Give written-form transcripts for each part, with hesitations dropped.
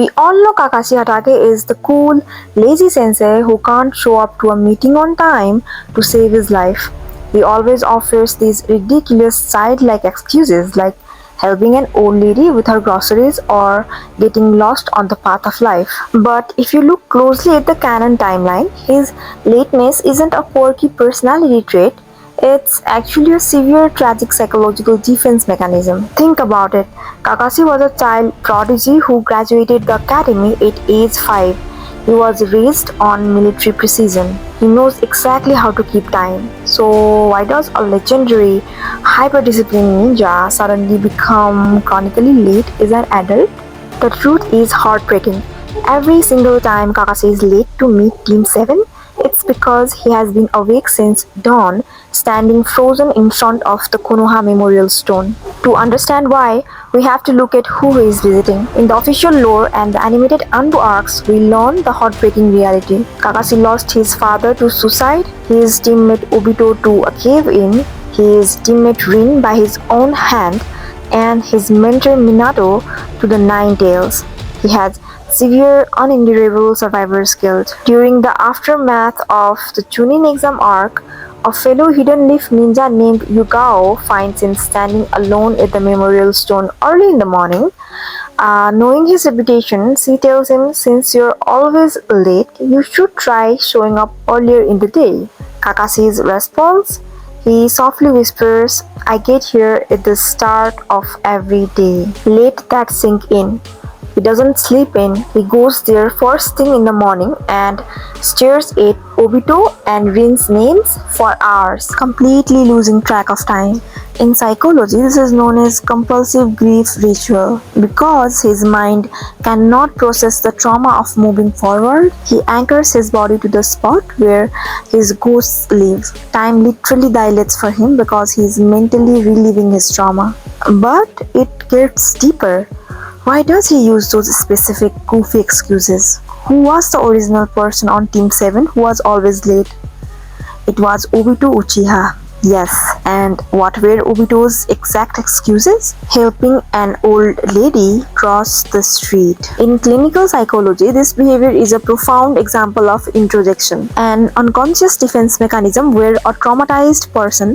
We all know Kakashi Hatake is the cool, lazy sensei who can't show up to a meeting on time to save his life. He always offers these ridiculous side-like excuses like helping an old lady with her groceries or getting lost on the path of life. But if you look closely at the canon timeline, his lateness isn't a quirky personality trait, it's actually a severe tragic psychological defense mechanism. Think about it. Kakashi was a child prodigy who graduated the academy at age 5. He was raised on military precision. He knows exactly how to keep time. So why does a legendary hyper-disciplined ninja suddenly become chronically late as an adult? The truth is heartbreaking. Every single time Kakashi is late to meet Team 7, it's because he has been awake since dawn, standing frozen in front of the Konoha Memorial Stone. To understand why, we have to look at who he is visiting. In the official lore and the animated Anbu arcs, we learn the heartbreaking reality. Kakashi lost his father to suicide, his teammate Obito to a cave-in, his teammate Rin by his own hand, and his mentor Minato to the Nine Tails. He had severe, unendurable survivor's guilt. During the aftermath of the Chunin exam arc, a fellow hidden leaf ninja named Yugao finds him standing alone at the memorial stone early in the morning. Knowing his reputation, she tells him, "Since you're always late, you should try showing up earlier in the day." Kakashi's response? He softly whispers, "I get here at the start of every day." Let that sink in. He doesn't sleep in. He goes there first thing in the morning and stares at Obito and Rin's names for hours, completely losing track of time. In psychology, this is known as compulsive grief ritual. Because his mind cannot process the trauma of moving forward, he anchors his body to the spot where his ghost lives. Time literally dilates for him because he is mentally reliving his trauma. But it gets deeper. Why does he use those specific goofy excuses? Who was the original person on Team 7 who was always late? It was Obito Uchiha. Yes, and what were Obito's exact excuses? Helping an old lady cross the street. In clinical psychology, this behavior is a profound example of introjection, an unconscious defense mechanism where a traumatized person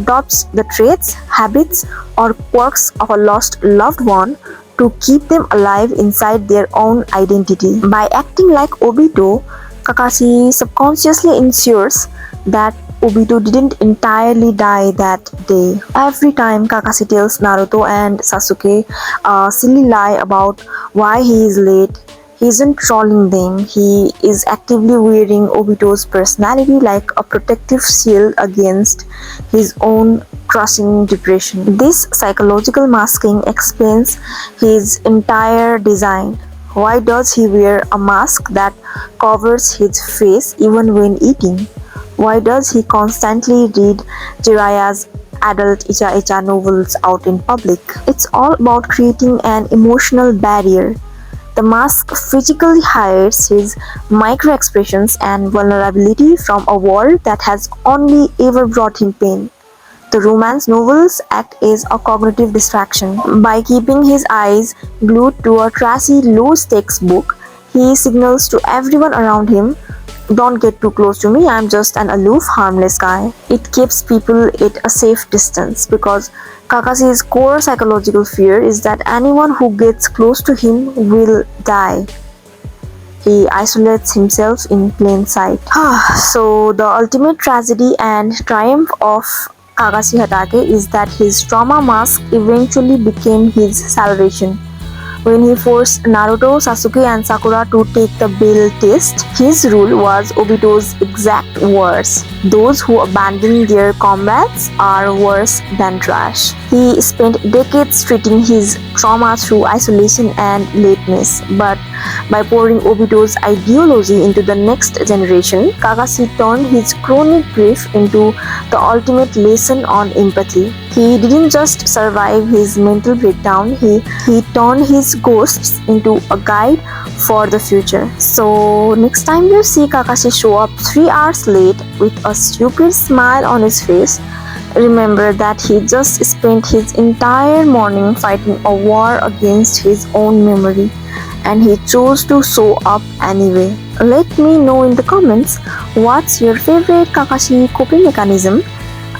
adopts the traits, habits, or quirks of a lost loved one to keep them alive inside their own identity. By acting like Obito, Kakashi subconsciously ensures that Obito didn't entirely die that day. Every time Kakashi tells Naruto and Sasuke a silly lie about why he is late, he isn't trolling them. He is actively wearing Obito's personality like a protective shield against his own crushing depression. This psychological masking explains his entire design. Why does he wear a mask that covers his face even when eating? Why does he constantly read Jiraiya's adult Icha novels out in public? It's all about creating an emotional barrier. The mask physically hides his micro-expressions and vulnerability from a world that has only ever brought him pain. The romance novels act as a cognitive distraction. By keeping his eyes glued to a trashy, low-stakes book, he signals to everyone around him, "Don't get too close to me, I'm just an aloof, harmless guy." It keeps people at a safe distance because Kakashi's core psychological fear is that anyone who gets close to him will die. He isolates himself in plain sight. So the ultimate tragedy and triumph of Kakashi Hatake is that his trauma mask eventually became his salvation. When he forced Naruto, Sasuke and Sakura to take the Bell test, his rule was Obito's exact words: "Those who abandon their comrades are worse than trash." He spent decades treating his trauma through isolation and lateness, but by pouring Obito's ideology into the next generation, Kakashi turned his chronic grief into the ultimate lesson on empathy. He didn't just survive his mental breakdown, he turned his ghosts into a guide for the future. So next time you see Kakashi show up 3 hours late with a stupid smile on his face, remember that he just spent his entire morning fighting a war against his own memory. and he chose to show up anyway. Let me know in the comments what's your favorite Kakashi coping mechanism.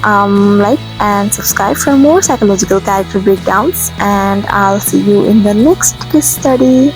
Like and subscribe for more psychological character breakdowns, and I'll see you in the next case study.